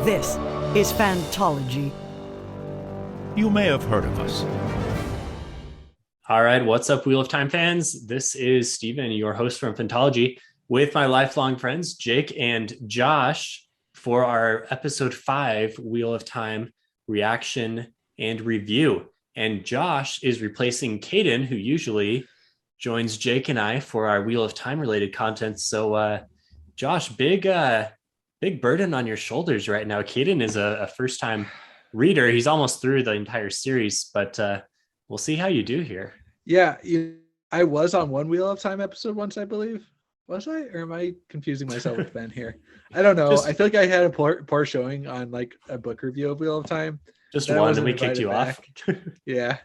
This is Fantology. You may have heard of us. All right, what's up, Wheel of Time fans? This is Steven, your host from Fantology, with my lifelong friends, Jake and Josh, for our episode 5 Wheel of Time reaction and review. And Josh is replacing Caden, who usually joins Jake and I for our Wheel of Time related content. So, Josh, big burden on your shoulders right now. Caden is a first-time reader. He's almost through the entire series, but we'll see how you do here. Yeah, I was on one Wheel of Time episode once, I believe. Was I? Or am I confusing myself with Ben here? I don't know. I feel like I had a poor showing on like a book review of Wheel of Time. Just one, and we kicked you off. Yeah.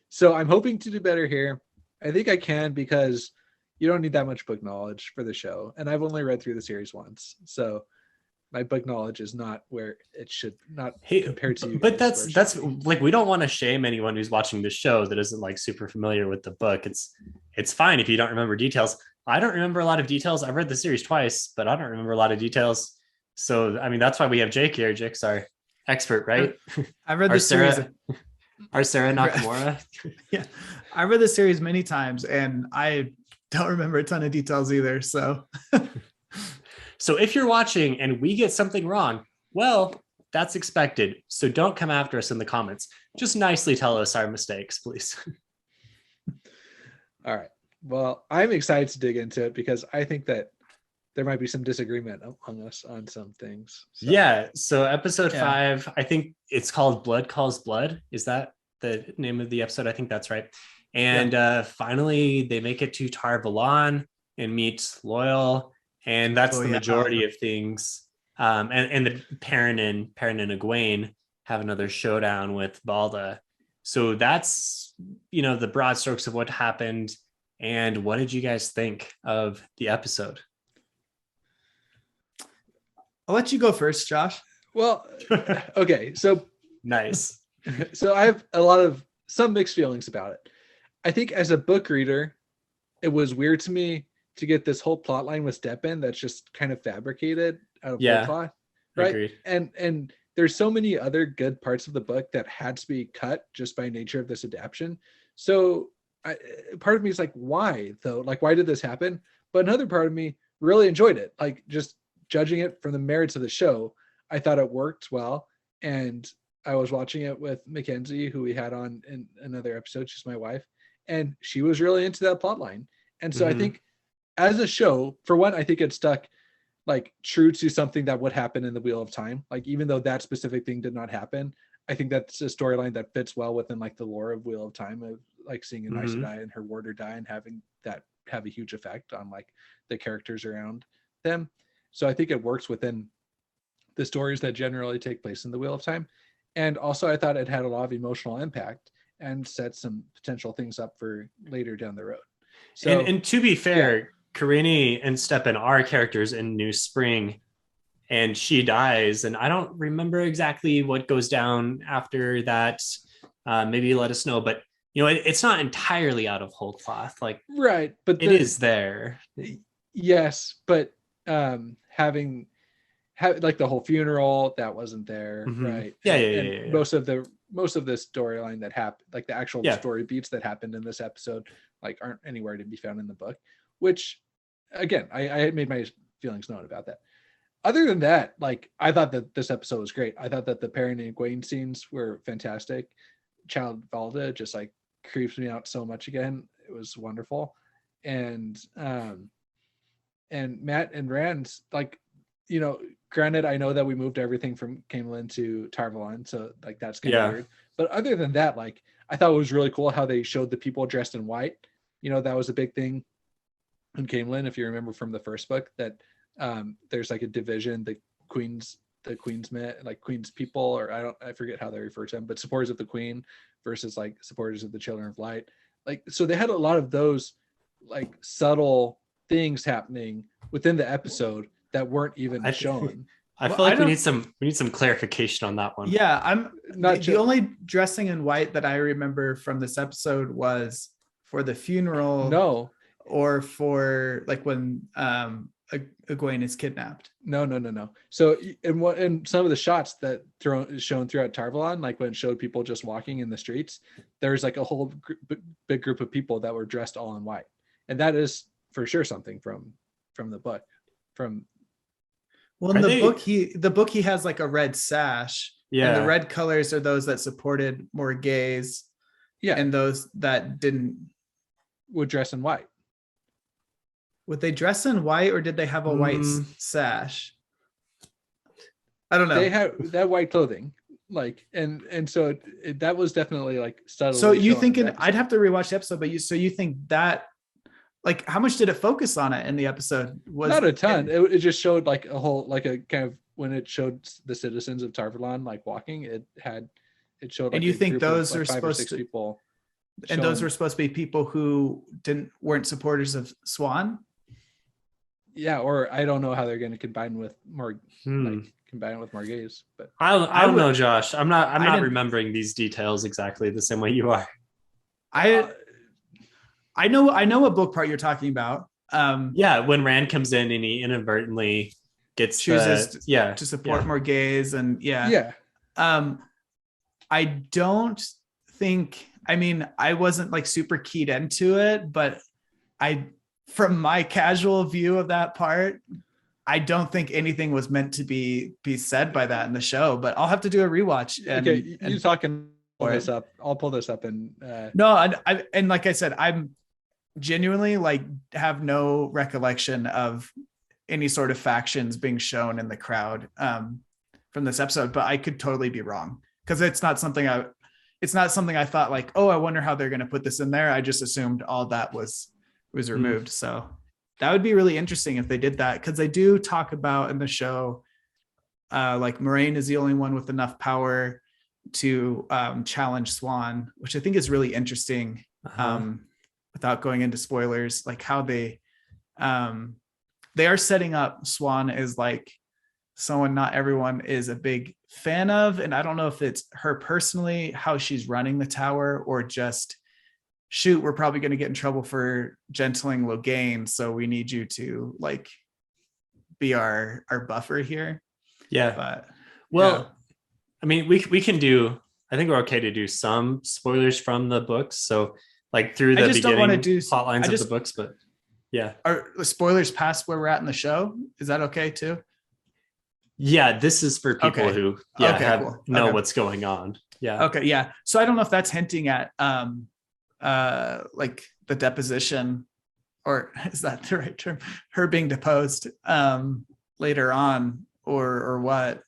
So I'm hoping to do better here. I think I can, because you don't need that much book knowledge for the show. And I've only read through the series once. So my book knowledge is not where it should not compared to you. But that's like, we don't want to shame anyone who's watching the show that isn't like super familiar with the book. It's fine if you don't remember details. I don't remember a lot of details. I've read the series twice, but I don't remember a lot of details. So, I mean, that's why we have Jake here. Jake's our expert, right? I've read the series. Our Sarah Nakamura. Yeah, I read the series many times, and I don't remember a ton of details either. So, so if you're watching and we get something wrong, well, that's expected. So don't come after us in the comments. Just nicely tell us our mistakes, please. All right. Well, I'm excited to dig into it because I think that there might be some disagreement among us on some things. So. Yeah. So episode 5, I think it's called Blood Calls Blood. Is that the name of the episode? I think that's right. And finally, they make it to Tar Valon and meet Loial. And that's the majority of things. And the Perrin and Egwene have another showdown with Balda. So that's, the broad strokes of what happened. And what did you guys think of the episode? I'll let you go first, Josh. Well, okay. So nice. So I have some mixed feelings about it. I think as a book reader, it was weird to me to get this whole plot line with Steppen that's just kind of fabricated out of whole plot, right? Agreed. And there's so many other good parts of the book that had to be cut just by nature of this adaptation. So part of me is like, why though? Like, why did this happen? But another part of me really enjoyed it. Like, just judging it from the merits of the show, I thought it worked well. And I was watching it with Mackenzie, who we had on in another episode. She's my wife, and she was really into that plot line. And so I think as a show, for one, I think it stuck like true to something that would happen in the Wheel of Time. Like, even though that specific thing did not happen, I think that's a storyline that fits well within like the lore of Wheel of Time, of like seeing an Aes Sedai and her warder die and having that have a huge effect on like the characters around them. So I think it works within the stories that generally take place in the Wheel of Time. And also I thought it had a lot of emotional impact and set some potential things up for later down the road. So, and to be fair, Karini and Steppen are characters in New Spring, and she dies. And I don't remember exactly what goes down after that. Maybe let us know, but it's not entirely out of whole cloth. Like, right. But it is there. Yes. But having like the whole funeral that wasn't there, right? Yeah. Most of the storyline that happened, like the actual story beats that happened in this episode, like aren't anywhere to be found in the book. Which, again, I had made my feelings known about that. Other than that, like, I thought that this episode was great. I thought that the Perrin and Egwene scenes were fantastic. Child Valda just like creeps me out so much again. It was wonderful. And Matt and Rand, like, granted, I know that we moved everything from Camelin to Tar Valon, so like that's kind of weird. But other than that, like, I thought it was really cool how they showed the people dressed in white. That was a big thing in Camelin, if you remember from the first book, that there's like a division, the Queensmen, like Queen's people, or I forget how they refer to them, but supporters of the Queen versus like supporters of the Children of Light. Like, so they had a lot of those like subtle things happening within the episode that weren't even shown. I feel like we need some clarification on that one. Yeah, I'm not the only dressing in white that I remember from this episode was for the funeral. No. Or for like when Egwene is kidnapped. No. So in some of the shots that shown throughout Tarvalon, like when it showed people just walking in the streets, there's like a whole big group of people that were dressed all in white, and that is for sure something from the book. Well, in the book he has like a red sash. Yeah. And the red colors are those that supported more gays. Yeah. And those that didn't would dress in white. Would they dress in white, or did they have a white sash? I don't know. They have that white clothing, like, and so that was definitely like subtle. So you thinking I'd have to rewatch the episode, but you think that, like, how much did it focus on it in the episode? Was not a ton. It just showed like a whole, like a kind of, when it showed the citizens of Tarvalon like walking, it showed. Like, and you think those of, like, are supposed to people, and those were supposed to be people who weren't supporters of Swan? Yeah, or I don't know how they're going to combine with more gays, but I don't know, Josh. I'm not remembering these details exactly the same way you are. I know what book part you're talking about. Yeah, when Rand comes in and he inadvertently chooses to support more gays, and I don't think, I mean, I wasn't like super keyed into it, but from my casual view of that part, I don't think anything was meant to be said by that in the show, but I'll have to do a rewatch. Okay, you talking pull this up. I'll pull this up and no, and like I said, I'm genuinely like have no recollection of any sort of factions being shown in the crowd from this episode, but I could totally be wrong, because it's not something I thought like, oh, I wonder how they're going to put this in there. I just assumed all that was removed. So that would be really interesting if they did that, because they do talk about in the show like Moraine is the only one with enough power to challenge Swan, which I think is really interesting. Without going into spoilers, like how they are setting up Swan as like someone not everyone is a big fan of, and I don't know if it's her personally, how she's running the tower, or just, shoot, we're probably going to get in trouble for gentling Logain, so we need you to like be our buffer here. But I mean, we can do, I think we're okay to do some spoilers from the books, so like through the beginning plot lines of the books, but are the spoilers past where we're at in the show? Is that okay too? Yeah, this is for people who know what's going on. So I don't know if that's hinting at like the deposition, or is that the right term, her being deposed later on, or what.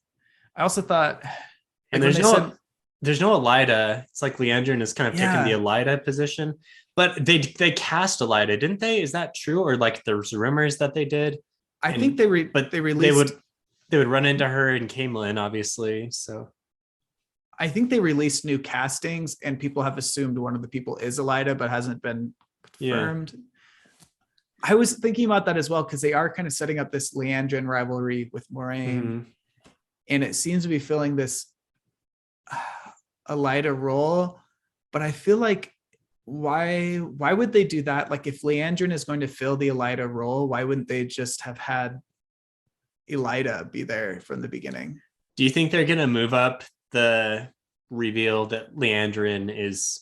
I also thought, and there's no Elida. It's like Leandrin is kind of taking the Elida position, but they cast Elida, didn't they? Is that true? Or like there's rumors that they did. I think they released. They would run into her in Camelin, obviously. So I think they released new castings, and people have assumed one of the people is Elida, but hasn't been confirmed. I was thinking about that as well, because they are kind of setting up this Leandrin rivalry with Moraine, and it seems to be filling this Elida role. But I feel like why would they do that? Like, if Leandrin is going to fill the Elida role, why wouldn't they just have had Elida be there from the beginning? Do you think they're going to move up the reveal that Leandrin is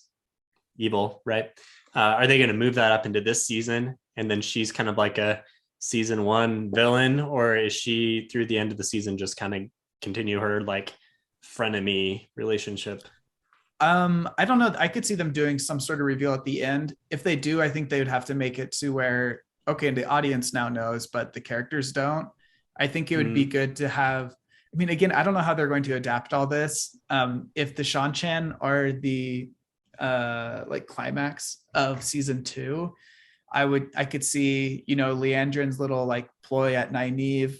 evil, right? Are they going to move that up into this season, and then she's kind of like a season 1 villain, or is she through the end of the season just kind of continue her like frenemy relationship? I don't know. I could see them doing some sort of reveal at the end. If they do, I think they would have to make it to where, okay, the audience now knows, but the characters don't. I think it would be good to have, I mean, again, I don't know how they're going to adapt all this. If the Shanchan are the like climax of season 2, I could see, Leandrin's little like ploy at Nynaeve,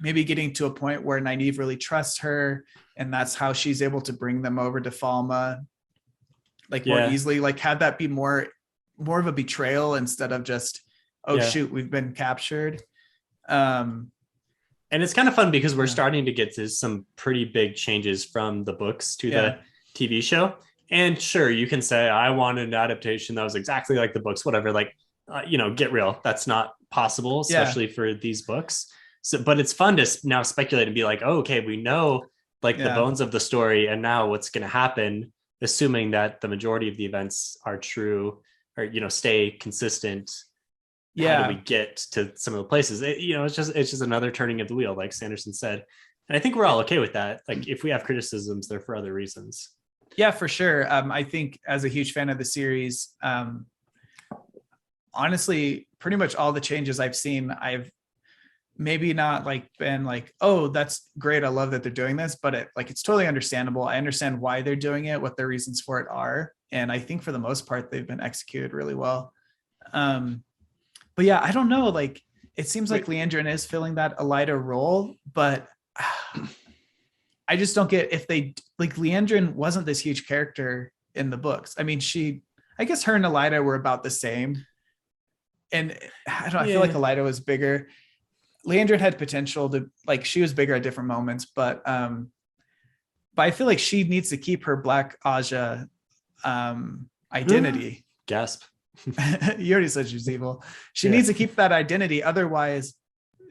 maybe getting to a point where Nynaeve really trusts her, and that's how she's able to bring them over to Falma like more easily, like have that be more of a betrayal instead of just, shoot, we've been captured. And it's kind of fun because we're starting to get to some pretty big changes from the books to the TV show. And sure, you can say, I want an adaptation that was exactly like the books, whatever, like, get real. That's not possible, especially for these books. So, but it's fun to now speculate and be like, oh, okay, we know like the bones of the story, and now what's going to happen, assuming that the majority of the events are true or, you know, stay consistent. How do we get to some of the places? It's just another turning of the wheel, like Sanderson said. And I think we're all okay with that. Like if we have criticisms, they're for other reasons. Yeah, for sure. I think as a huge fan of the series, honestly, pretty much all the changes I've seen, I've maybe not like been like, oh, that's great, I love that they're doing this, but it's totally understandable. I understand why they're doing it, what their reasons for it are. And I think for the most part, they've been executed really well. But yeah, I don't know. Like, it seems like Leandrin is filling that Elida role, but I just don't get if they like Leandrin wasn't this huge character in the books. I mean, I guess her and Elida were about the same. And I feel like Elida was bigger. Leandrin had potential to, like, she was bigger at different moments, but I feel like she needs to keep her Black Aja identity. Gasp. You already said she's evil. She needs to keep that identity. Otherwise,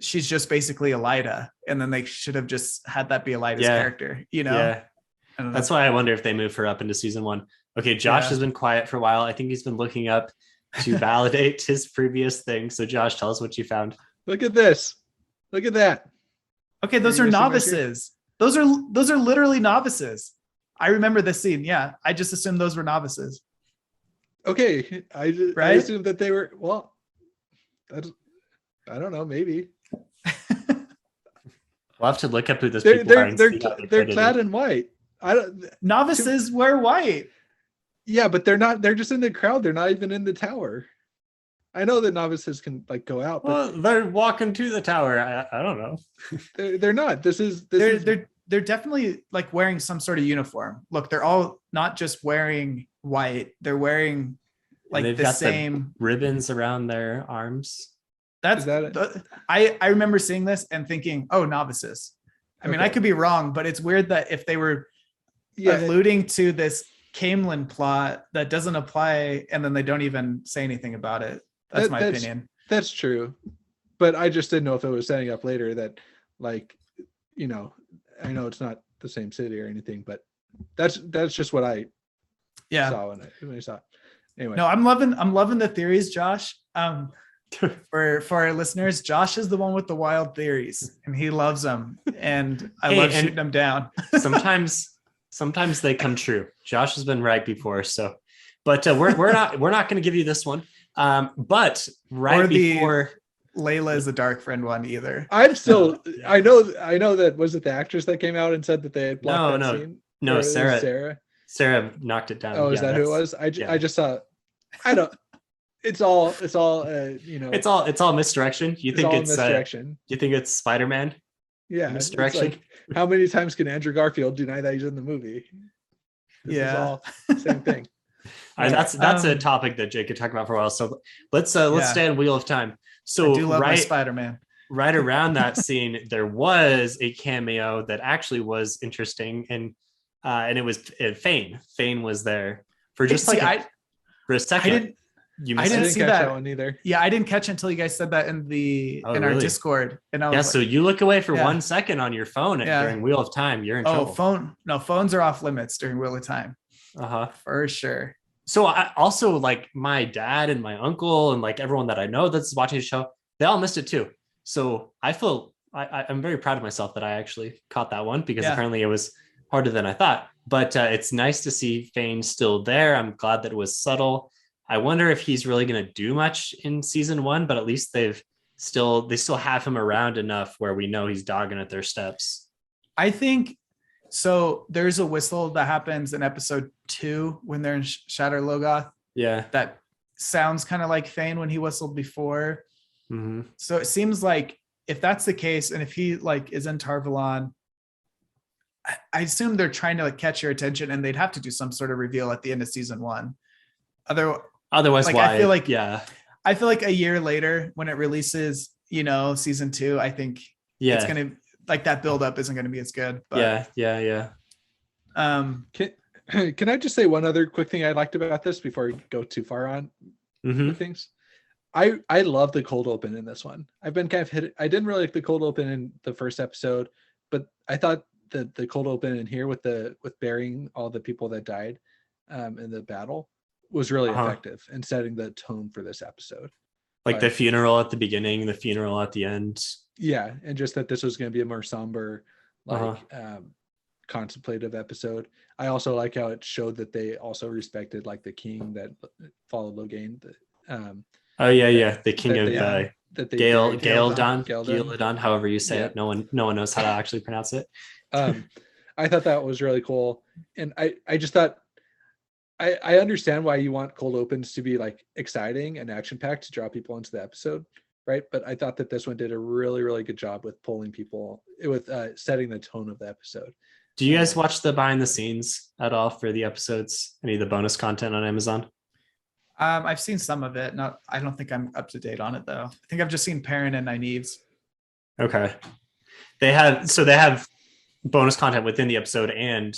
she's just basically Elida. And then they should have just had that be Elida's character, you know? Yeah. That's why I wonder if they move her up into season 1. Okay, Josh has been quiet for a while. I think he's been looking up to validate his previous thing. So Josh, tell us what you found. Look at this. Look at that. Okay, those are novices. Those are literally novices. I remember this scene. Yeah, I just assumed those were novices. Okay, I assumed that they were. Well, I don't know. Maybe we'll have to look up who those people are. They're clad in white. Novices wear white. Yeah, but they're not. They're just in the crowd. They're not even in the tower. I know that novices can like go out. But well, they're walking to the tower. I don't know. They're not. They're definitely like wearing some sort of uniform. Look, they're all not just wearing white. They're wearing like the same ribbons around their arms. I remember seeing this and thinking, oh, novices. I mean, I could be wrong, but it's weird that if they were alluding to this Camelin plot that doesn't apply, and then they don't even say anything about it. That's my opinion. That's true. But I just didn't know if it was setting up later that, like, you know, I know it's not the same city or anything, but that's just what I saw when I saw it. Anyway. No, I'm loving the theories, Josh. For our listeners, Josh is the one with the wild theories, and he loves them, and I love shooting them down. Sometimes they come true. Josh has been right before, but we're not going to give you this one. But before Layla is the dark friend one either. I'm still. I know that was it the actress that came out and said that they had blocked that scene? No, Sarah knocked it down. Oh, is that who it was? I just saw. I don't. It's all you know. It's all misdirection. You think it's misdirection? You think it's Spider-Man? Yeah, misdirection. Like, how many times can Andrew Garfield deny that he's in the movie? This is all same thing. That's a topic that Jake could talk about for a while. So let's stay on Wheel of Time. So I do love my Spider-Man. Right around that scene, there was a cameo that actually was interesting, and it was Fane. Fane was there for just for a second. I didn't see that one either. Yeah, I didn't catch it until you guys said that in our Discord. And I was so you look away for 1 second on your phone during Wheel of Time, you're in trouble. Phones are off limits during Wheel of Time. For sure. So I also, like, my dad and my uncle and like everyone that I know that's watching the show, they all missed it too. So I feel I'm very proud of myself that I actually caught that one, because apparently it was harder than I thought. But it's nice to see Fane still there. I'm glad that it was subtle. I wonder if he's really going to do much in season 1, but at least they still have him around enough where we know he's dogging at their steps. I think so. There's a whistle that happens in episode 2 when they're in Shatter Logoth. Yeah. That sounds kind of like Fane when he whistled before. Mm-hmm. So it seems like if that's the case, and if he like is in Tarvalon, I assume they're trying to like catch your attention, and they'd have to do some sort of reveal at the end of season 1. Otherwise, like, why? I feel like a year later when it releases, you know, season 2, I think it's gonna, like, that buildup isn't gonna be as good. But yeah. Can I just say one other quick thing I liked about this before we go too far on with things? I love the cold open in this one. I've been kind of hit. I didn't really like the cold open in the first episode, but I thought that the cold open in here with burying all the people that died in the battle was really effective in setting the tone for this episode. Like the funeral at the beginning, the funeral at the end. Yeah, and just that this was going to be a more somber, contemplative episode. I also like how it showed that they also respected like the king that followed Logain. The king of Galedan, however you say it. No one knows how to actually pronounce it. I thought that was really cool, and I just thought I understand why you want cold opens to be like exciting and action packed to draw people into the episode, right? But I thought that this one did a really, really good job with pulling people with setting the tone of the episode. Do you guys watch the behind the scenes at all for the episodes? Any of the bonus content on Amazon? I've seen some of it. I don't think I'm up to date on it though. I think I've just seen Perrin and Egwene's. Okay. They have bonus content within the episode and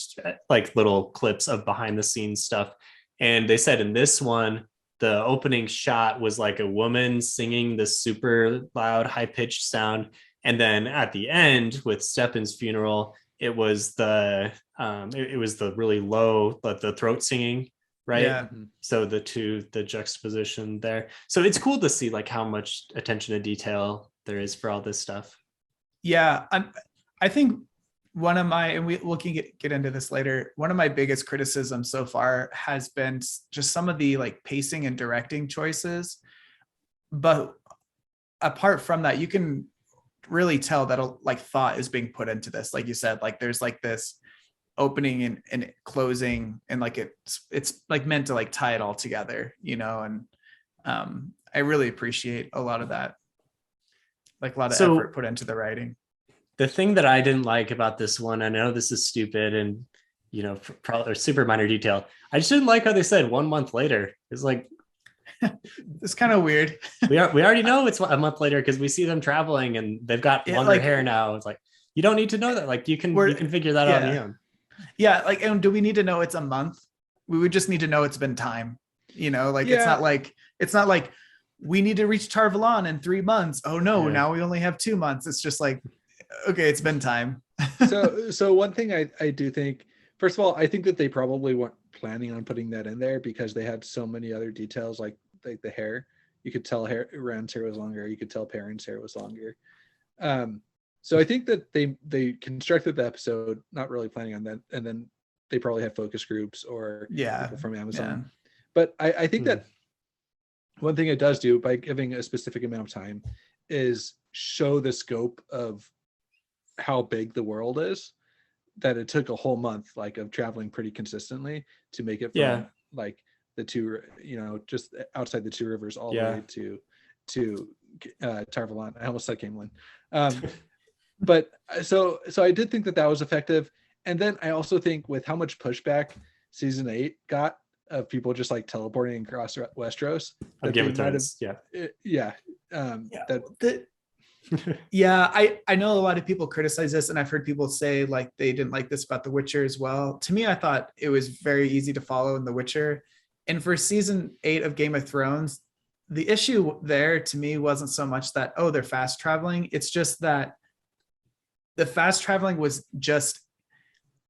like little clips of behind the scenes stuff. And they said in this one, the opening shot was like a woman singing this super loud, high pitched sound. And then at the end with Stepan's funeral, it was the really low, but the throat singing, right? Yeah. So the juxtaposition there. So it's cool to see like how much attention to detail there is for all this stuff. Yeah. I think one of my, and we can get into this later, one of my biggest criticisms so far has been just some of the like pacing and directing choices. But apart from that, you can really tell that like thought is being put into this. Like you said, like there's like this opening and closing, and like it's like meant to like tie it all together, and I really appreciate a lot of that, like a lot of effort put into the writing. The thing that I didn't like about this one, I know this is stupid and, probably super minor detail. I just didn't like how they said 1 month later. It's like, it's kind of weird. we already know it's a month later because we see them traveling and they've got longer hair now. It's like, you don't need to know that. Like you can figure that out on your own. Yeah. Like, and do we need to know it's a month? We would just need to know it's been time, it's not like we need to reach Tarvalon in 3 months. Oh no, now we only have 2 months. It's just like, okay, it's been time. so one thing I do think, first of all, I think that they probably weren't planning on putting that in there because they had so many other details like the hair. You could tell Rand's hair was longer. You could tell Perrin's hair was longer. So I think that they constructed the episode not really planning on that, and then they probably have focus groups or people from Amazon. Yeah. But I think that one thing it does do by giving a specific amount of time is show the scope of how big the world is, that it took a whole month like of traveling pretty consistently to make it from like the two, just outside the two rivers all the way to Tarvalon. I almost said Camelin. But so I did think that was effective. And then I also think with how much pushback season 8 got of people just like teleporting across Westeros, that Game of Thrones, I know a lot of people criticize this, and I've heard people say like they didn't like this about The Witcher as well. To me, I thought it was very easy to follow in The Witcher. And for season 8 of Game of Thrones, the issue there to me wasn't so much that, they're fast traveling. It's just that the fast traveling was just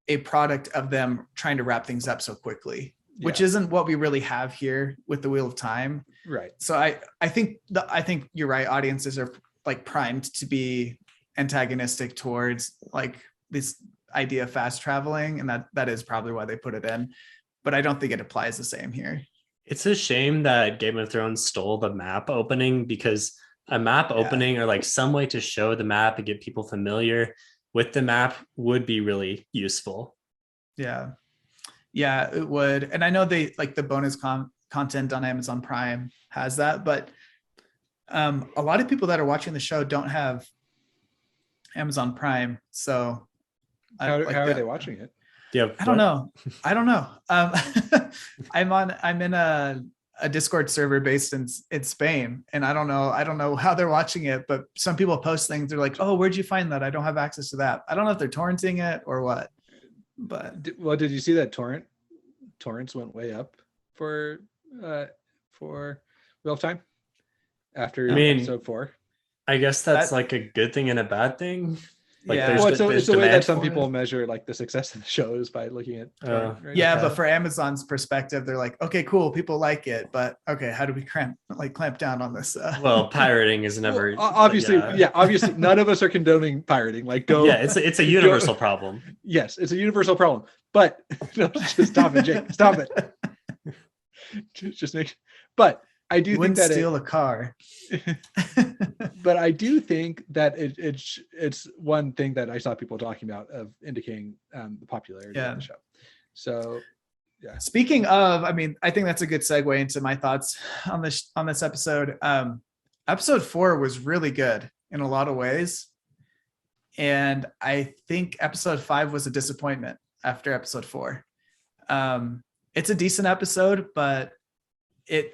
a product of them trying to wrap things up so quickly, which isn't what we really have here with the Wheel of Time. Right. So I think you're right. Audiences are like primed to be antagonistic towards like this idea of fast traveling, and that is probably why they put it in, but I don't think it applies the same here. It's a shame that Game of Thrones stole the map opening, because a map opening or like some way to show the map and get people familiar with the map would be really useful. Yeah, it would. And I know they like the bonus content on Amazon Prime has that, but a lot of people that are watching the show don't have Amazon Prime. So how are they watching it? Yeah, I don't know. I'm in a Discord server based in Spain, and I don't know how they're watching it, but some people post things. They're like, "Oh, where'd you find that? I don't have access to that." I don't know if they're torrenting it or what. But did you see that torrents went way up for Wheel of Time? after I mean, episode 4. I guess that's like a good thing and a bad thing. Like Yeah. there's, Well, it's there's the way that demand some for people it. measure like the success of the shows by looking at torrent ratings. Yeah, Okay. but for Amazon's perspective, they're like, okay, cool, people like it, but okay, how do we clamp down on this? Well, pirating is never Well, obviously none of us are condoning pirating. Like go Yeah, it's a universal problem. Yes, it's a universal problem. But no, just stop it, Jake. Stop it. Just make. But I do You think wouldn't that steal a car. but I do think that it's one thing that I saw people talking about of indicating the popularity of the show. So yeah. Speaking of, I mean, I think that's a good segue into my thoughts on this episode. Episode 4 was really good in a lot of ways. And I think episode 5 was a disappointment after episode 4. It's a decent episode, but it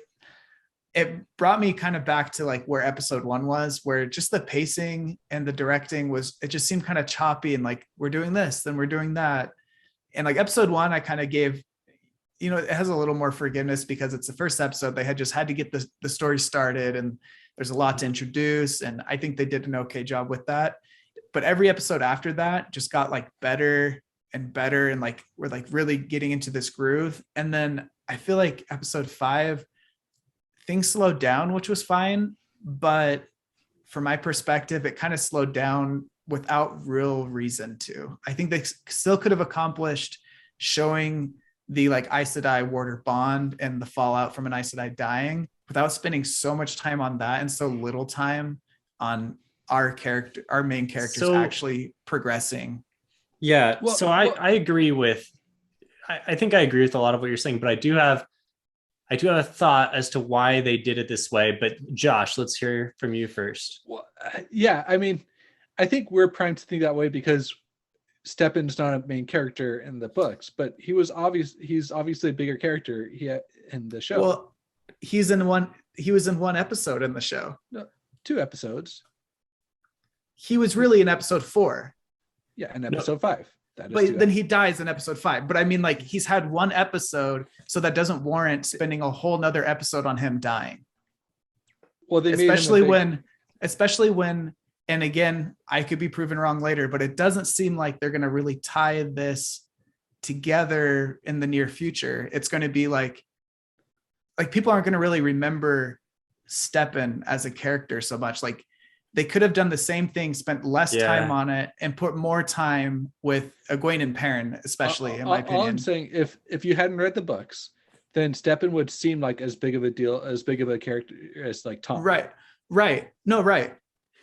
brought me kind of back to like where episode 1 was, where just the pacing and the directing it just seemed kind of choppy and like, we're doing this, then we're doing that. And like episode 1, I kind of gave, it has a little more forgiveness because it's the first episode. They had to get the story started and there's a lot to introduce. And I think they did an okay job with that. But every episode after that just got like better and better. And like, we're like really getting into this groove. And then I feel like episode 5, things slowed down, which was fine. But from my perspective, it kind of slowed down without real reason to. I think they still could have accomplished showing the like Aes Sedai warder bond and the fallout from an Aes Sedai dying without spending so much time on that and so little time on our main characters actually progressing. Yeah. Well, so I agree with, I think I agree with a lot of what you're saying, but I do have a thought as to why they did it this way. But Josh, let's hear from you first. Well, yeah, I mean, I think we're primed to think that way because Steppen's not a main character in the books, but he's obviously a bigger character in the show. Well, he was in one episode in the show. No, 2 episodes. He was really in episode 4. Yeah, in episode 5. But then he dies in episode 5. But I mean, like, he's had one episode, so that doesn't warrant spending a whole nother episode on him dying. Well, they especially when, and again, I could be proven wrong later, but it doesn't seem like they're going to really tie this together in the near future. It's going to be like people aren't going to really remember Steppen as a character so much. Like, they could have done the same thing, spent less time on it, and put more time with Egwene and Perrin, especially in my opinion. All I'm saying, if you hadn't read the books, then Steppen would seem like as big of a character as like Tom. Right. No, right.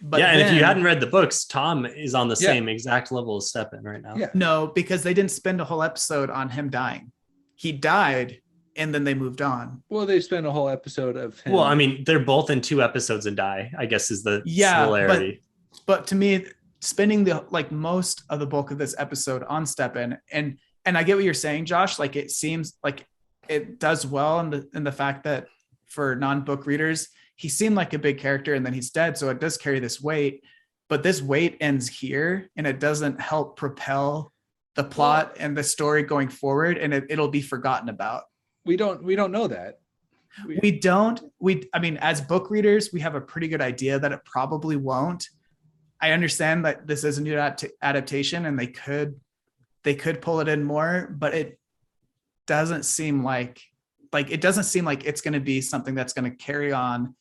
But and if you hadn't read the books, Tom is on the same exact level as Steppen right now. Yeah. No, because they didn't spend a whole episode on him dying. He died, and then they moved on. Well, they spent a whole episode of him. Well, I mean, they're both in 2 episodes and die, I guess is the similarity. But to me, spending the most of the bulk of this episode on Steppen, and I get what you're saying, Josh. Like, it seems like it does well in the fact that for non-book readers, he seemed like a big character and then he's dead. So it does carry this weight, but this weight ends here and it doesn't help propel the plot and the story going forward. And it'll be forgotten about. We don't know that. I mean, as book readers, we have a pretty good idea that it probably won't. I understand that this is a new adaptation and they could pull it in more, but it doesn't seem like it's going to be something that's going to carry on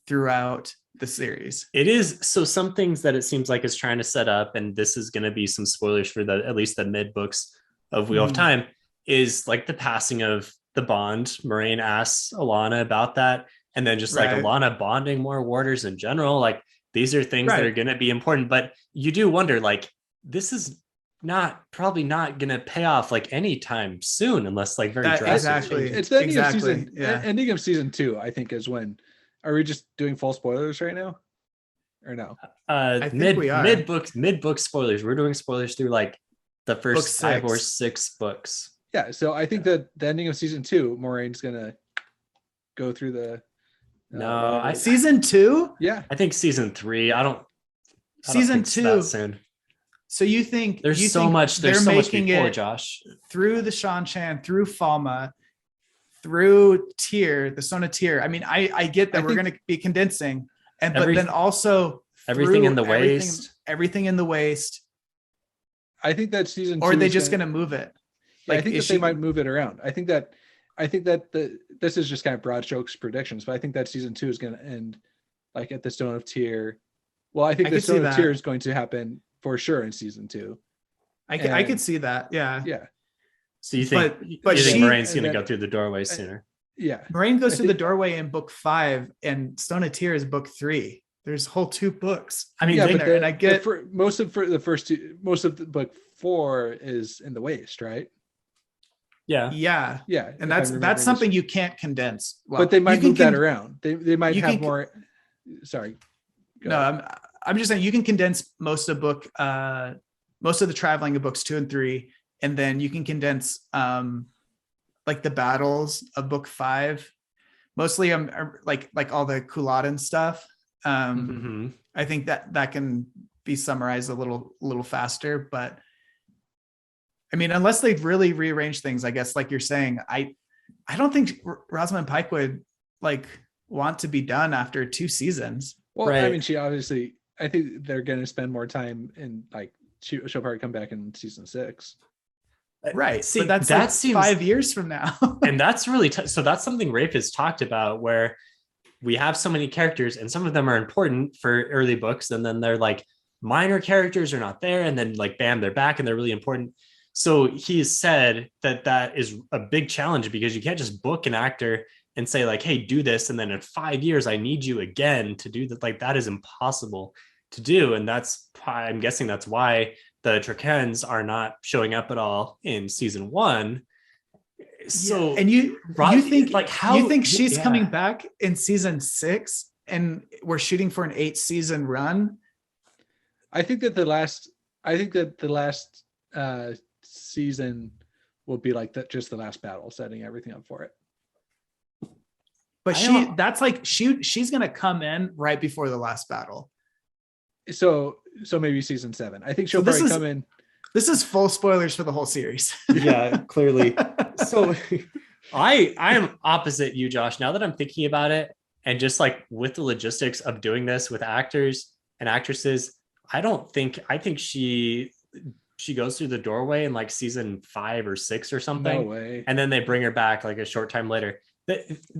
throughout the series. It is. So some things that it seems like it's trying to set up, and this is going to be some spoilers for at least the mid books of Wheel of Time, is like the passing of the bond. Moraine asks Alana about that. And then just like Alana bonding more warders in general, like these are things that are going to be important, but you do wonder, like, this is probably not going to pay off like anytime soon, unless like very drastic. Exactly. It's the ending of season. Ending of season 2, I think, is when. Are we just doing full spoilers right now, or no? I think we are. Mid book spoilers. We're doing spoilers through like the first 5 or 6 books. Yeah, so I think that the ending of season 2, Moraine's gonna go through the. Season 2. Yeah, I think season 3. I don't season think 2 that soon. So you think there's so much before, Josh, through the Shan-Chan, through Falma, through the Stone of Tyr. I mean, I get that we're going to be condensing, but then also everything in the waste. Everything in the waste. I think that season 2 or are they just going to move it? Like, I think that they might move it around. I think that this is just kind of broad strokes predictions, but I think that season 2 is going to end like at the Stone of Tyr. Well, I think the Stone of Tyr is going to happen for sure in season 2. I could see that. Yeah. Yeah. So you think, but you think Moraine's going to go through the doorway sooner? Yeah. Moraine goes through the doorway in book 5, and Stone of Tyr is book 3. There's whole 2 books. I mean, and I get most of the book 4 is in the waste, right? Yeah. And that's something you can't condense. Well, but they might move that around. They might have more. Sorry. No, I'm just saying you can condense most of the traveling of books 2 and 3, and then you can condense like the battles of book 5. Mostly like all the Culloden stuff. I think that can be summarized a little faster, but I mean, unless they really rearrange things, I guess, like you're saying, I don't think Rosamund Pike would like want to be done after 2 seasons. Well, right. I mean, I think they're going to spend more time in like she'll probably come back in season 6. Right. See, but that seems 5 years from now. And that's really so that's something Rafe has talked about, where we have so many characters and some of them are important for early books, and then they're like minor characters are not there, and then like bam, they're back and they're really important. So he's said that is a big challenge, because you can't just book an actor and say like, hey, do this, and then in 5 years I need you again to do that. Like, that is impossible to do. And I'm guessing that's why the Trakens are not showing up at all in season 1. So and you think like how you think she's coming back in season 6 and we're shooting for an 8-season run? I think that the last season will be like that, just the last battle, setting everything up for it. But she's gonna come in right before the last battle. So maybe season 7. I think she'll probably come in. This is full spoilers for the whole series. Yeah, clearly. So I am opposite you, Josh. Now that I'm thinking about it, and just like with the logistics of doing this with actors and actresses, I think she goes through the doorway in like season 5 or 6 or something. No way. And then they bring her back like a short time later.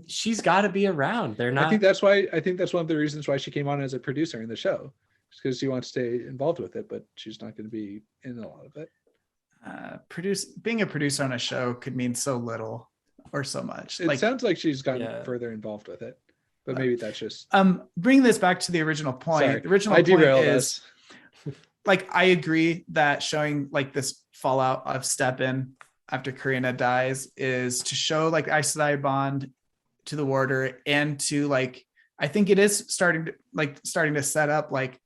She's got to be around. They're not. I think that's one of the reasons why she came on as a producer in the show, because she wants to stay involved with it, but she's not going to be in a lot of it. Being a producer on a show could mean so little or so much. It sounds like she's gotten further involved with it, but maybe that's just bring this back to the original point. Sorry, the original point is like, I agree that showing like this fallout of Steppen after Karina dies is to show like Aes Sedai bond to the warder, and to like, I think it is starting to set up like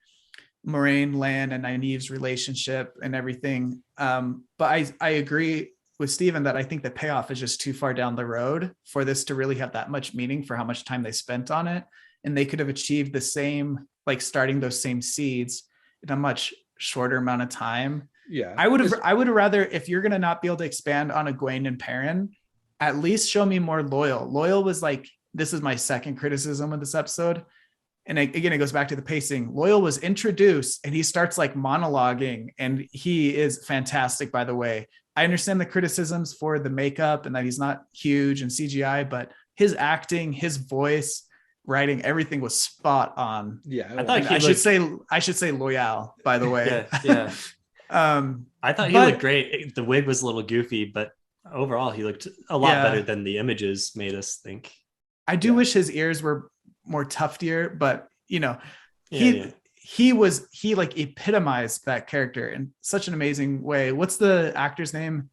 Moraine, Lan, and Nynaeve's relationship and everything. But I agree with Stephen that I think the payoff is just too far down the road for this to really have that much meaning for how much time they spent on it. And they could have achieved the same, like starting those same seeds in a much shorter amount of time. Yeah. I would have rather, if you're going to not be able to expand on Egwene and Perrin, at least show me more Loial. Loial was like, this is my second criticism of this episode. And again, it goes back to the pacing. Loial was introduced and he starts like monologuing, and he is fantastic, by the way. I understand the criticisms for the makeup and that he's not huge and CGI, but his acting, his voice, writing, everything was spot on. Yeah. I should say Loial, by the way. Yeah. I thought he looked great. The wig was a little goofy, but overall he looked a lot better than the images made us think. I do wish his ears were more tuftier, but he like epitomized that character in such an amazing way. What's the actor's name?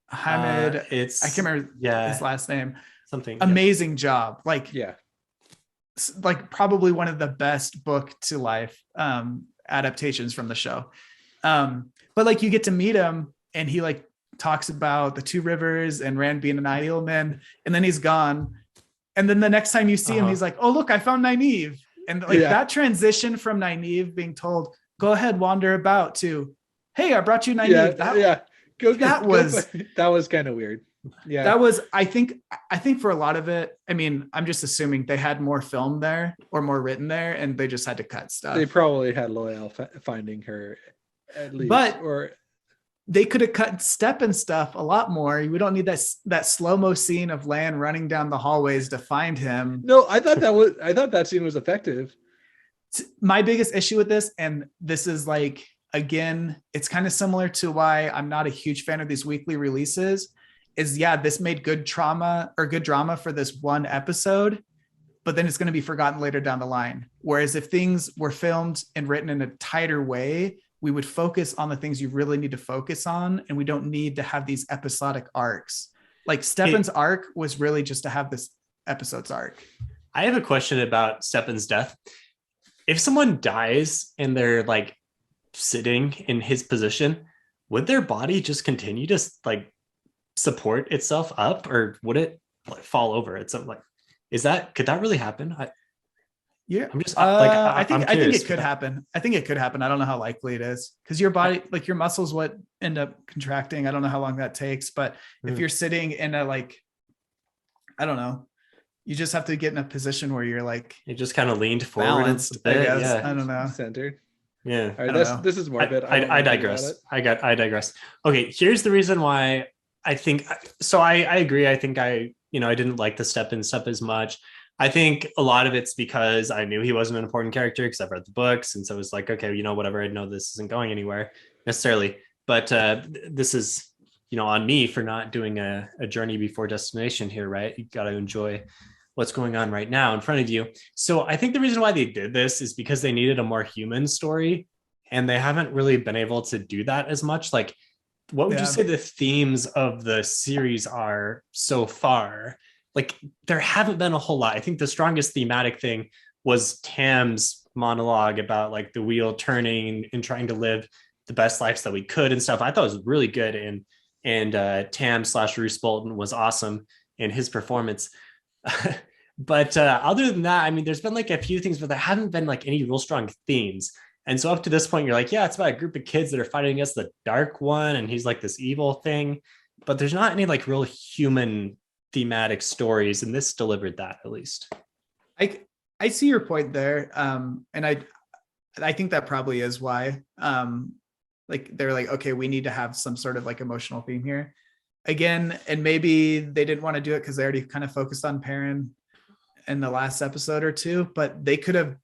Hamid. I can't remember his last name. Something amazing job. Like probably one of the best book to life adaptations from the show. But like you get to meet him and he like talks about the 2 rivers and Rand being an ideal man, and then he's gone. And then the next time you see him, he's like, oh, look, I found Nynaeve. And like that transition from Nynaeve being told, go ahead, wander about, to, hey, I brought you Nynaeve. That was kind of weird. Yeah. That was, I think for a lot of it, I mean, I'm just assuming they had more film there or more written there, and they just had to cut stuff. They probably had Loial finding her at least, But or they could have cut step and stuff a lot more. We don't need that slow-mo scene of Lan running down the hallways to find him. no, I thought that scene was effective. My biggest issue with this, and this is like, again, it's kind of similar to why I'm not a huge fan of these weekly releases, is this made good drama for this one episode, but then it's going to be forgotten later down the line. Whereas if things were filmed and written in a tighter way, we would focus on the things you really need to focus on, and we don't need to have these episodic arcs. Like Stepan's arc was really just to have this episode's arc. I have a question about Stepan's death. If someone dies and they're like sitting in his position, would their body just continue to like support itself up, or would it like fall over? It's like, could that really happen? I'm just I think it could happen. I think it could happen. I don't know how likely it is, because your body, like your muscles, what end up contracting. I don't know how long that takes, but if you're sitting in a like, I don't know, you just have to get in a position where you're like, you just kind of leaned forward balanced, a bit, I guess. yeah. I don't know. Centered. Yeah. All right, this is morbid. I digress. I digress. Okay, here's the reason why I think so. I agree. I think I didn't like the Stepan stuff as much. I think a lot of it's because I knew he wasn't an important character because I've read the books, and so it was like, okay, whatever. I know this isn't going anywhere necessarily, but this is on me for not doing a journey before destination here, right? You got to enjoy what's going on right now in front of you. So I think the reason why they did this is because they needed a more human story, and they haven't really been able to do that as much. Like, what would you say the themes of the series are so far? Like, there haven't been a whole lot. I think the strongest thematic thing was Tam's monologue about like the wheel turning and trying to live the best lives that we could and stuff. I thought it was really good. And Tam/Roose Bolton was awesome in his performance. But other than that, I mean, there's been like a few things, but there haven't been like any real strong themes. And so up to this point, you're like, yeah, it's about a group of kids that are fighting against the Dark One, and he's like this evil thing. But there's not any like real human thematic stories, and this delivered that at least. I see your point there, and I think that probably is why. Like they're like, okay, we need to have some sort of like emotional theme here again, and maybe they didn't want to do it because they already kind of focused on Perrin in the last episode or two, but they could have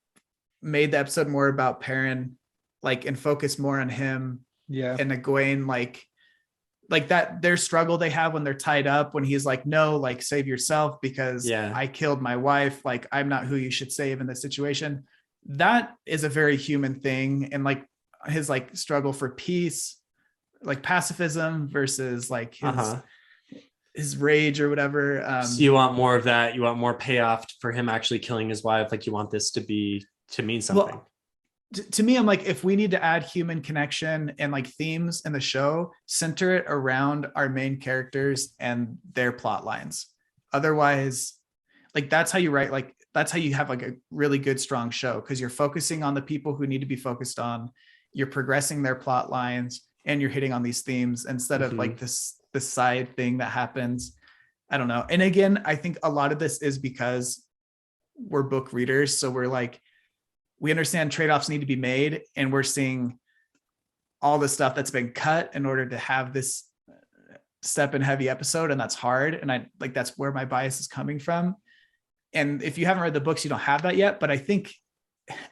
made the episode more about Perrin, like, and focus more on him, and Egwene, like that their struggle they have when they're tied up, when he's like, no, like save yourself because I killed my wife, like I'm not who you should save in this situation. That is a very human thing, and like his like struggle for peace, like pacifism versus like his rage or whatever. So you want more of that, you want more payoff for him actually killing his wife, like you want this to mean something. Well, to me, I'm like, if we need to add human connection and like themes in the show, center it around our main characters and their plot lines. Otherwise, like that's how you write, like that's how you have like a really good, strong show, because you're focusing on the people who need to be focused on, you're progressing their plot lines, and you're hitting on these themes instead of like this side thing that happens. I don't know. And again, I think a lot of this is because we're book readers. So we're like, we understand trade-offs need to be made, and we're seeing all the stuff that's been cut in order to have this Stepan heavy episode. And that's hard. And I like, that's where my bias is coming from. And if you haven't read the books, you don't have that yet, but I think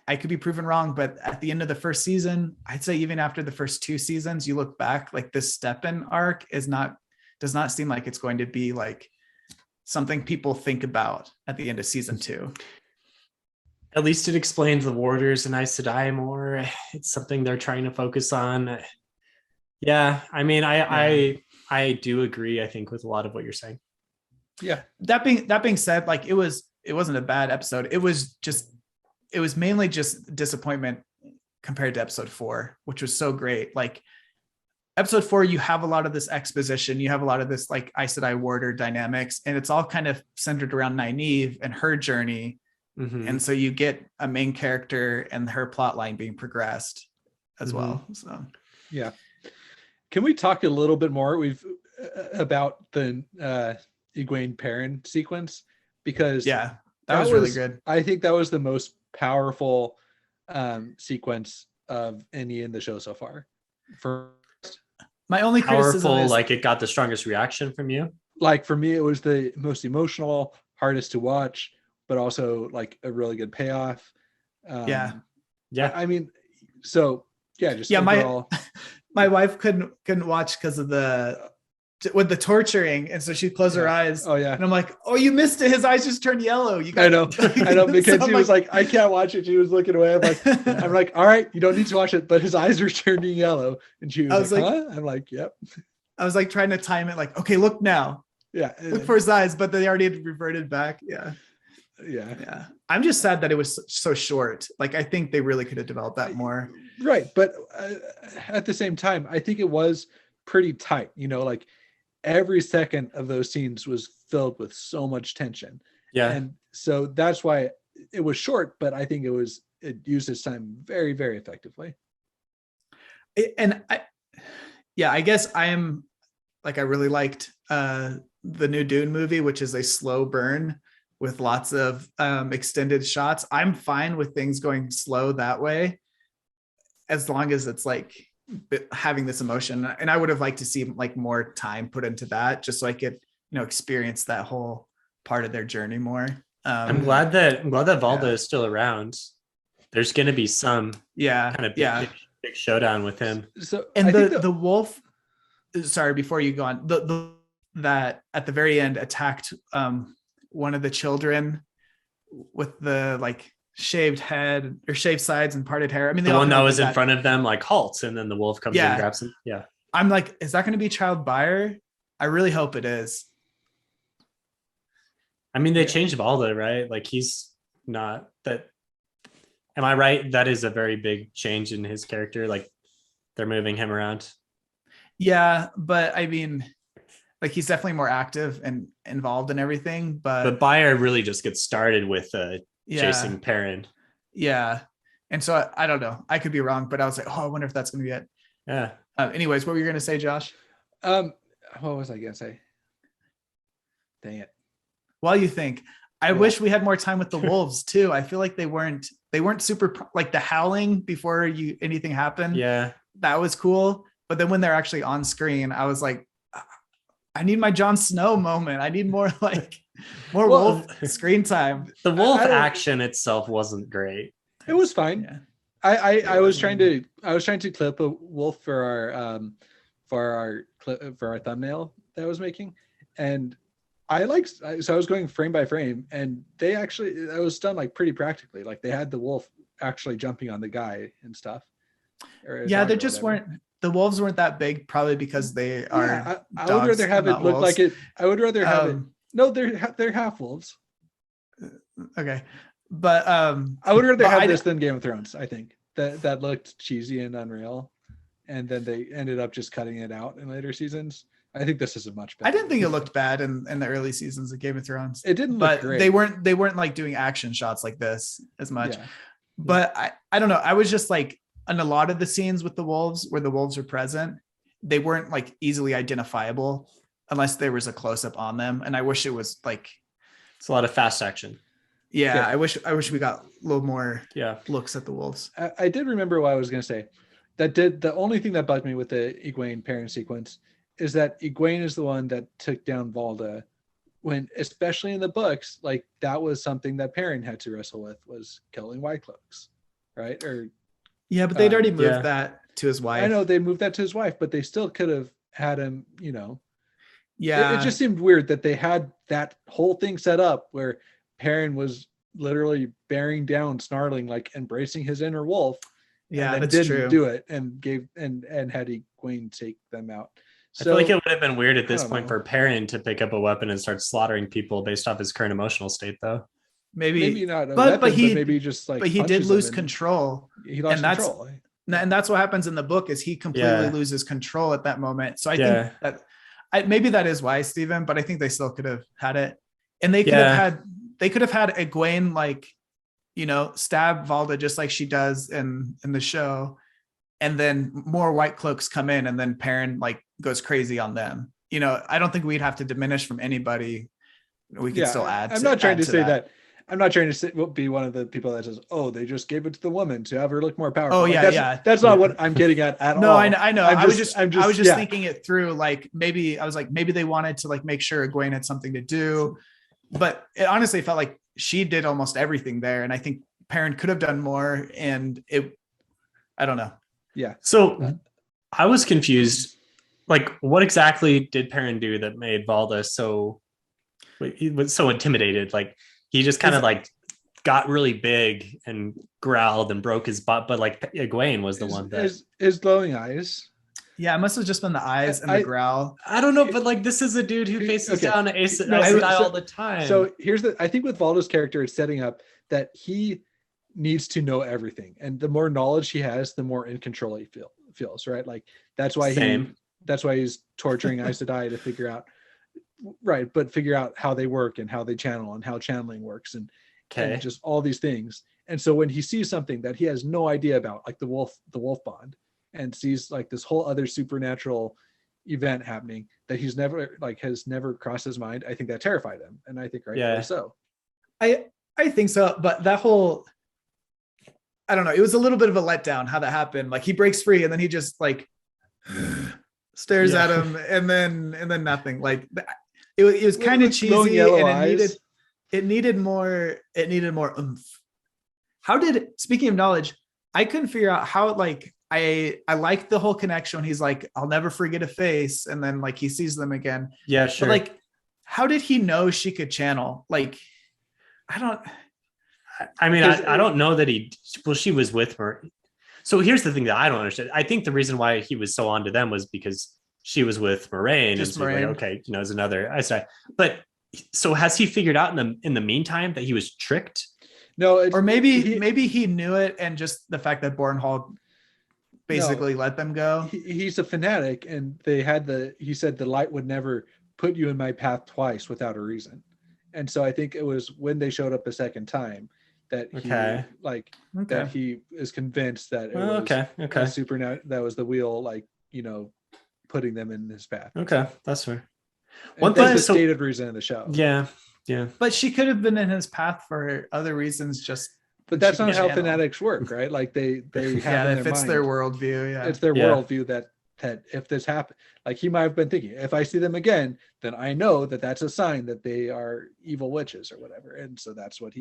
I could be proven wrong. But at the end of the first season, I'd say even after the first 2 seasons, you look back, like this Stepan arc does not seem like it's going to be like something people think about at the end of season 2. At least it explains the warders and Aes Sedai more. It's something they're trying to focus on. Yeah, I mean, I do agree, I think, with a lot of what you're saying. Yeah. That being said, like it wasn't a bad episode. It was mainly just disappointment compared to episode 4, which was so great. Like episode 4, you have a lot of this exposition, you have a lot of this like Aes Sedai warder dynamics, and it's all kind of centered around Nynaeve and her journey. And so you get a main character and her plot line being progressed as well. So yeah. Can we talk a little bit more? about the Egwene Perrin sequence, because Yeah, that was really good. I think that was the most powerful sequence of any in the show so far. For My only criticism Powerful, is like it got the strongest reaction from you. like for me, it was the most emotional, hardest to watch, but also like a really good payoff. Yeah. I mean, so yeah, just yeah, overall, my wife couldn't watch because of with the torturing, and so she'd close her eyes. Oh yeah. And I'm like, oh, you missed it. His eyes just turned yellow. You got I know. Because So she was like, I can't watch it. She was looking away. I'm like, all right, you don't need to watch it, but his eyes are turning yellow. And she was like, huh? I'm like, yep. I was like trying to time it, like, okay, look now. Yeah. Look for his eyes, but they already had reverted back. Yeah. I'm just sad that it was so short. Like, I think they really could have developed that more. Right. But at the same time, I think it was pretty tight, like every second of those scenes was filled with so much tension. Yeah. And so that's why it was short, but I think it used its time very, very effectively. I guess I really liked the new Dune movie, which is a slow burn with lots of extended shots. I'm fine with things going slow that way, as long as it's like having this emotion. And I would have liked to see like more time put into that, just so I could, experience that whole part of their journey more. I'm glad that Valda is still around. There's going to be some kind of big showdown with him. So and the wolf. Sorry, before you go on, that at the very end attacked one of the children with the like shaved head or shaved sides and parted hair. I mean, the one that was in front of them like halts, and then the wolf comes and grabs him. Yeah, I'm like, is that going to be Child Buyer? I really hope it is. I mean, they changed Valda, right? Like, he's not that. Am I right? That is a very big change in his character. Like, they're moving him around. Yeah, but I mean, like, he's definitely more active and involved in everything. But Buyer really just gets started with chasing Perrin. Yeah, and so I don't know. I could be wrong, but I was like, oh, I wonder if that's going to be it. Yeah. Anyways, what were you going to say, Josh? What was I going to say? Dang it. While you think, I wish we had more time with the wolves too. I feel like they weren't super, like the howling before anything happened. Yeah, that was cool. But then when they're actually on screen, I was like, I need my Jon Snow moment. I need more wolf screen time. The wolf action itself wasn't great. It was fine. Yeah. I was trying to clip a wolf for our thumbnail that I was making, and I was going frame by frame, and I was done like pretty practically. Like, they had the wolf actually jumping on the guy and stuff. Yeah, they just weren't. The wolves weren't that big, probably because they are. Yeah, I would rather have it look like it. I would rather have it. No, they're half wolves. Okay, but I would rather have this than Game of Thrones. I think that looked cheesy and unreal, and then they ended up just cutting it out in later seasons. I think this is a much better. I didn't think it looked bad in the early seasons of Game of Thrones. It didn't look look great. They weren't like doing action shots like this as much. Yeah. But I don't know. I was just like, in a lot of the scenes with the wolves where the wolves are present, they weren't like easily identifiable unless there was a close-up on them. And I wish it was like, it's a lot of fast action. Yeah. I wish we got a little more looks at the wolves. I did remember what I was going to say. The only thing that bugged me with the Egwene Perrin sequence is that Egwene is the one that took down Valda, when, especially in the books, like, that was something that Perrin had to wrestle with, was killing White Cloaks, right? Or yeah, but they'd already moved that to his wife. I know they moved that to his wife, but they still could have had him, Yeah. It just seemed weird that they had that whole thing set up where Perrin was literally bearing down, snarling, like embracing his inner wolf. Yeah, and that's didn't true. do it and had Egwene take them out. I feel like it would have been weird at this point for Perrin to pick up a weapon and start slaughtering people based off his current emotional state, though. Maybe not, but maybe just like. But he did lose control. He lost control, and that's what happens in the book. Is he completely loses control at that moment? So I think that maybe that is why, Stephen. But I think they still could have had it, and they could have had Egwene stab Valda just like she does in the show, and then more White Cloaks come in, and then Perrin like goes crazy on them. I don't think we'd have to diminish from anybody. We could still add. I'm not trying to say that. I'm not trying to be one of the people that says, "Oh, they just gave it to the woman to have her look more powerful." Oh like, yeah, that's not what I'm getting at all. No, I know. I was just yeah. thinking it through. Like maybe they wanted to like make sure Egwene had something to do, but it honestly felt like she did almost everything there, and I think Perrin could have done more. And I don't know. Yeah. So I was confused. Like, what exactly did Perrin do that made Valda he was so intimidated? Like, he just kind of like got really big and growled and broke his butt, but like Egwene was the one that his glowing eyes. Yeah, it must have just been the eyes and the growl. I don't know, but like this is a dude who faces down Aes Sedai all the time. So I think with Valda's character, it's setting up that he needs to know everything, and the more knowledge he has, the more in control he feels. Right, like that's why he's torturing Aes Sedai to figure out. Right, but figure out how they work and how they channel and how channeling works and just all these things. And so when he sees something that he has no idea about, like the wolf bond, and sees like this whole other supernatural event happening that he's never has never crossed his mind, I think that terrified him. And I think so. I think so, but that whole, I don't know, it was a little bit of a letdown how that happened. Like he breaks free and then he just like stares at him and then nothing. Like it was kind of cheesy and it needed more oomph. Speaking of knowledge, I couldn't figure out how I liked the whole connection when he's like, I'll never forget a face, and then like he sees them again. Yeah, sure. But like, how did he know she could channel? Like, I don't know that she was with her. So here's the thing that I don't understand. I think the reason why he was so onto them was because she was with Moraine. Just and so Moraine. Like, okay, is another. But so has he figured out in the meantime that he was tricked? No, or maybe he knew it, and just the fact that Bornhall basically let them go. He's a fanatic, and he said the light would never put you in my path twice without a reason. And so I think it was when they showed up a second time that that he is convinced that it was supernatural, that was the wheel, putting them in his path. Okay, that's fair. That's the stated reason in the show. Yeah. But she could have been in his path for other reasons. But that's not how fanatics work, right? Like they have it fits their worldview. Yeah, it's their worldview that if this happened, like he might have been thinking, if I see them again, then I know that that's a sign that they are evil witches or whatever. And so that's what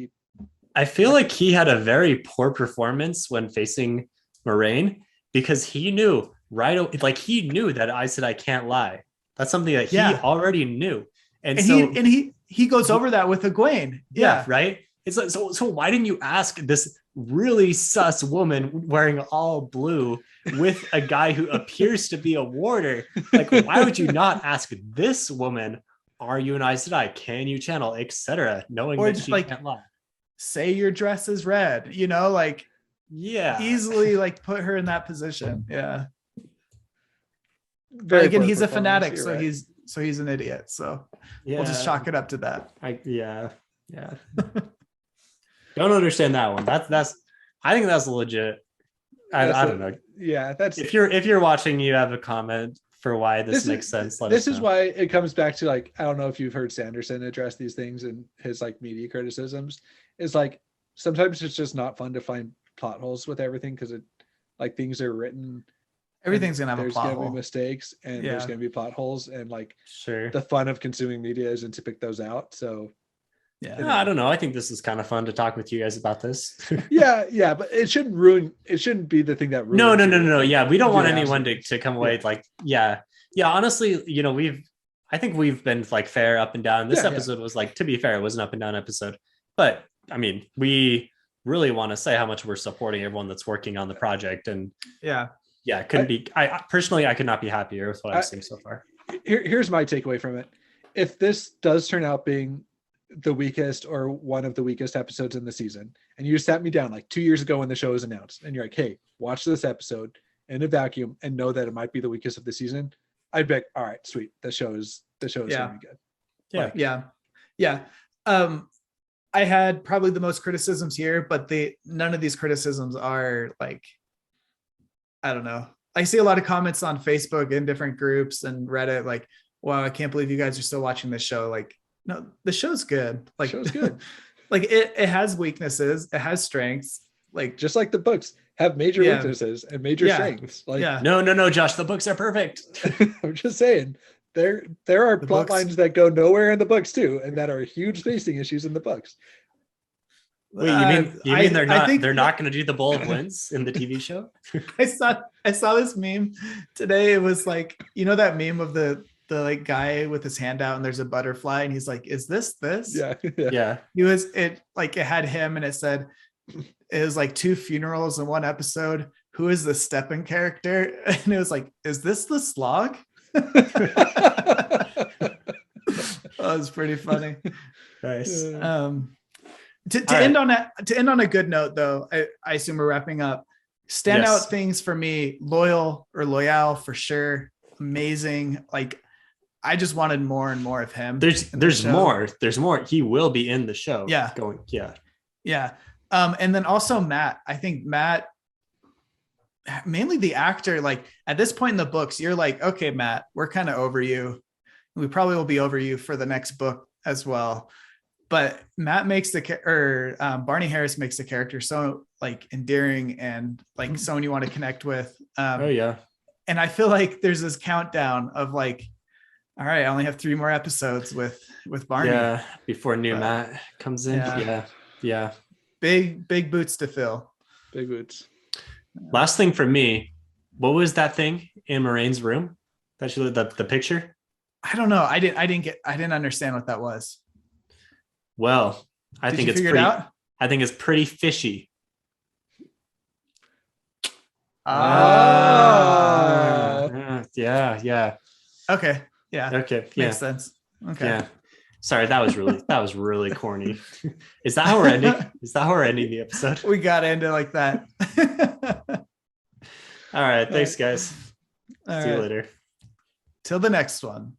I feel like he had a very poor performance when facing Moraine, because he knew he knew that Aes Sedai can't lie. That's something that he already knew. And he goes over that with Egwene. Yeah. Right. It's like, so why didn't you ask this really sus woman wearing all blue with a guy who appears to be a warder? Like, why would you not ask this woman, are you an Aes Sedai? Can you channel, etc., knowing that she can't lie? Say your dress is red, easily put her in that position. Yeah. But again, he's a fanatic, so he's an idiot. So we'll just chalk it up to that. Yeah. Don't understand that one. I think that's legit. I don't know. Yeah, that's if you're watching, you have a comment for why this makes sense. This is why it comes back to I don't know if you've heard Sanderson address these things in his media criticisms. Is sometimes it's just not fun to find plot holes with everything, because things are written. Everything's gonna have a plot hole. There's gonna be mistakes, and there's gonna be plot holes, and sure, the fun of consuming media isn't to pick those out. So I don't know. I think this is kind of fun to talk with you guys about this. yeah, but it shouldn't be the thing that ruins. No. Yeah, we don't want anyone to come away honestly, I think we've been fair up and down. This episode was to be fair, it was an up and down episode, but I mean, we really want to say how much we're supporting everyone that's working on the project, and it couldn't be. I personally, I could not be happier with what I've seen so far. Here's my takeaway from it: if this does turn out being the weakest or one of the weakest episodes in the season, and you sat me down 2 years ago when the show was announced, and you're like, "Hey, watch this episode in a vacuum and know that it might be the weakest of the season," I'd be like, "All right, sweet, the show is gonna be good." Yeah. I had probably the most criticisms here, but none of these criticisms are I don't know. I see a lot of comments on Facebook in different groups and Reddit wow, I can't believe you guys are still watching this show. Like, no, the show's good. Like, Show's good. Like it has weaknesses, it has strengths. Like, Just like the books have major Yeah. weaknesses and major Yeah. strengths. Like, yeah, No, Josh, the books are perfect. I'm just saying, there are The plot books- lines that go nowhere in the books too, and that are huge pacing issues in the books. Wait, you mean they're I not think they're not going to do the Bowl of Winds in the TV show? I saw this meme today. It was like, you know, that meme of the like guy with his hand out and there's a butterfly and he's like, is this? Yeah. Yeah. It had him and it said it was like 2 funerals in one episode. Who is the Steppen character? And it was like, is this the slog? That was pretty funny. Nice. To All right. end on a good note, though, I assume we're wrapping up. Standout Yes. things for me: Loial for sure, amazing. Like, I just wanted more and more of him. There's show. more. There's more. He will be in the show. Yeah. Yeah. And then also Matt. I think Matt, mainly the actor. Like, at this point in the books, you're like, okay, Matt, we're kind of over you. We probably will be over you for the next book as well. But Matt makes Barney Harris makes the character so like endearing and like someone you want to connect with. Oh yeah. And I feel like there's this countdown of like, all right, I only have 3 more episodes with Barney. Yeah. Before new Matt comes in. Yeah. Yeah. Big boots to fill. Big boots. Last thing for me, what was that thing in Moraine's room? That she the picture? I don't know. I didn't understand what that was. Well, I Did think you it's figure pretty. it out? I think it's pretty fishy. Yeah. Okay. Yeah. Okay. Yeah. Makes sense. Okay. Yeah. Sorry, that was really corny. Is that how we're ending? Is that how we're ending the episode? We got to end it like that. All right. Thanks, guys. All See you right. later. Till the next one.